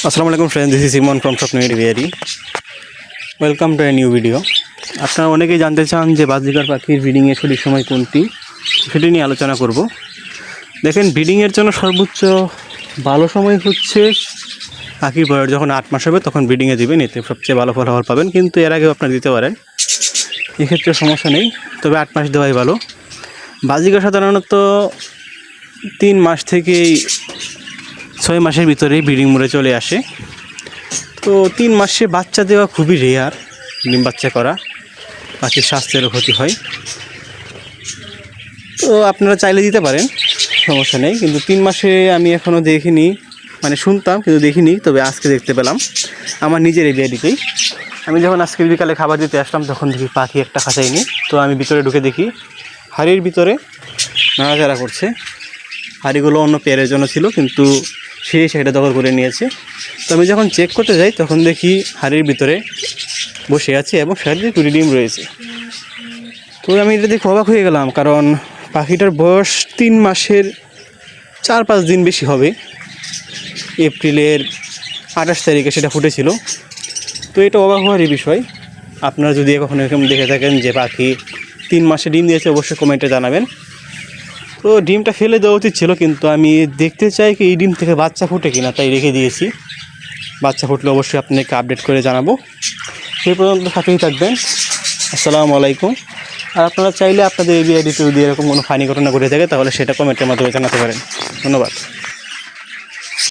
আসসালামু আলাইকুম friend, this is Emon from Swapno aviary. Welcome to a new video. আপনারা অনেকেই জানতে চান যে বাজরিকার পাখির ব্রিডিংয়ের সঠিক সময় কোনটি, সেটি নিয়ে আলোচনা করব। দেখেন, ব্রিডিংয়ের জন্য সর্বোচ্চ ভালো সময় হচ্ছে পাখির বয়স যখন 8 মাস হবে তখন ব্রিডিংয়ে দিবেন, এতে সবচেয়ে ভালো ফলাফল পাবেন। কিন্তু এর আগেও আপনারা দিতে পারেন, এক্ষেত্রে সমস্যা নেই, তবে 8 মাস দেওয়াই ভালো। বাজরিকা সাধারণত 3 মাস থেকেই 6 মাসের ভিতরেই ব্রিডিং মোডে চলে আসে। তো 3 মাসে বাচ্চা দেওয়া খুবই রেয়ার, ডিম বাচ্চা করা, পাখির স্বাস্থ্যেরও ক্ষতি হয়। তো আপনারা চাইলে দিতে পারেন, সমস্যা নেই। কিন্তু 3 মাসে আমি এখনও দেখিনি, মানে শুনতাম কিন্তু দেখিনি, তবে আজকে দেখতে পেলাম আমার নিজের এরিয়াটিতেই। আমি যখন আজকে বিকালে খাবার দিতে আসলাম তখন দেখি পাখি একটা খাঁচাইনি। তো আমি ভিতরে ঢুকে দেখি হাড়ির ভিতরে নাড়াচাড়া করছে। হাড়িগুলো অন্য পেয়ারের জন্য ছিল, কিন্তু সেটা দখল করে নিয়েছে। তো আমি যখন চেক করতে যাই তখন দেখি হাড়ির ভিতরে বসে আছে এবং সাথে 2টি ডিম রয়েছে। তো আমি এটা দেখে অবাক হয়ে গেলাম, কারণ পাখিটার বয়স 3 মাসের 4-5 দিন বেশি হবে। এপ্রিলের 28 তারিখে সেটা ফুটেছিল। তো এটা অবাক হওয়ারই বিষয়। আপনারা যদি কখনো এরকম দেখে থাকেন যে পাখি 3 মাসে ডিম দিয়েছে, অবশ্যই কমেন্টে জানাবেন। তো ডিমটা ফেলে দেওয়া উচিত ছিল, কিন্তু আমি দেখতে চাই কি এই ডিম থেকে বাচ্চা ফুটে কিনা, তাই রেখে দিয়েছি। বাচ্চা ফুটলে অবশ্যই আপনাকে আপডেট করে জানাবো। সেই পর্যন্ত সাথেই থাকবেন। আসসালামু আলাইকুম। আর আপনারা চাইলে আপনাদের এরিয়াটিতে যদি এরকম কোনো ফানি ঘটনা ঘটে থাকে তাহলে সেটা কমেন্টের মাধ্যমে জানাতে পারেন। ধন্যবাদ।